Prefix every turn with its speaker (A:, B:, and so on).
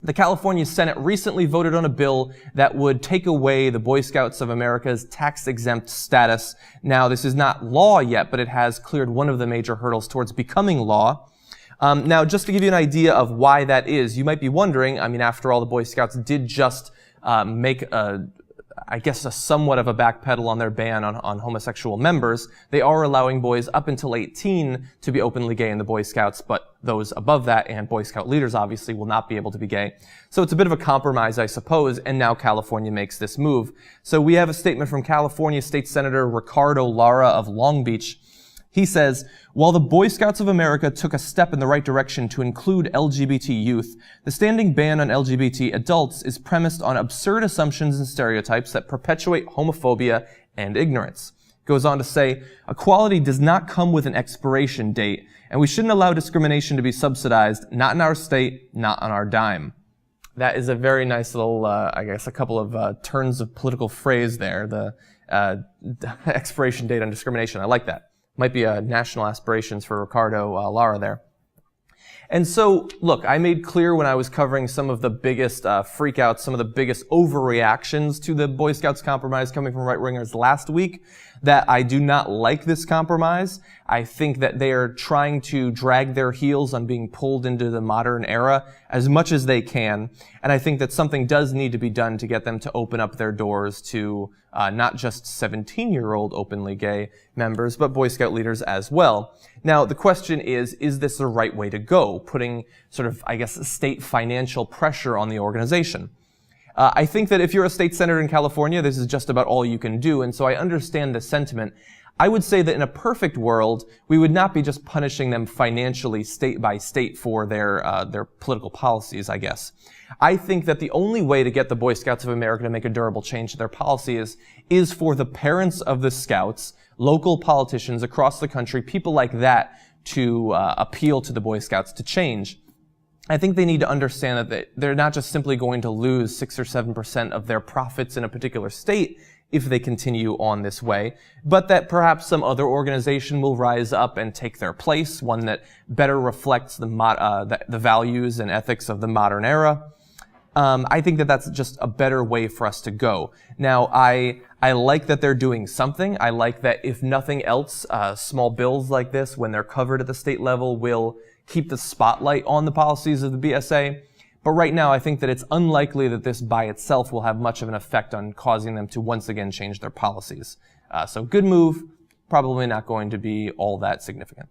A: The California Senate recently voted on a bill that would take away the Boy Scouts of America's tax-exempt status. Now, this is not law yet, but it has cleared one of the major hurdles towards becoming law. Now, just to give you an idea of why that is, you might be wondering, I mean, after all, the Boy Scouts did just make a somewhat of a backpedal on their ban on homosexual members. They are allowing boys up until 18 to be openly gay in the Boy Scouts, but those above that and Boy Scout leaders obviously will not be able to be gay. So it's a bit of a compromise, I suppose, and now California makes this move. So we have a statement from California State Senator Ricardo Lara of Long Beach. He says, while the Boy Scouts of America took a step in the right direction to include LGBT youth, the standing ban on LGBT adults is premised on absurd assumptions and stereotypes that perpetuate homophobia and ignorance. Goes on to say, equality does not come with an expiration date, and we shouldn't allow discrimination to be subsidized, not in our state, not on our dime. That is a very nice little, a couple of turns of political phrase there, the expiration date on discrimination. I like that. Might be national aspirations for Ricardo Lara there. And so, look, I made clear when I was covering some of the biggest freakouts, some of the biggest overreactions to the Boy Scouts compromise coming from right-wingers last week, that I do not like this compromise. I think that they are trying to drag their heels on being pulled into the modern era as much as they can. And I think that something does need to be done to get them to open up their doors to not just 17-year-old openly gay members, but Boy Scout leaders as well. Now, the question is this the right way to go? Putting sort of, state financial pressure on the organization. I think that if you're a state senator in California, this is just about all you can do, and so I understand the sentiment. I would say that in a perfect world, we would not be just punishing them financially state by state for their political policies, I guess. I think that the only way to get the Boy Scouts of America to make a durable change to their policies is for the parents of the Scouts, local politicians across the country, people like that, to appeal to the Boy Scouts to change. I think they need to understand that they're not just simply going to lose 6 or 7% of their profits in a particular state if they continue on this way, but that perhaps some other organization will rise up and take their place, one that better reflects the values and ethics of the modern era. I think that that's just a better way for us to go. Now, I like that they're doing something. I like that if nothing else, small bills like this, when they're covered at the state level, will keep the spotlight on the policies of the BSA. But right now, I think that it's unlikely that this by itself will have much of an effect on causing them to once again change their policies. So good move, probably not going to be all that significant.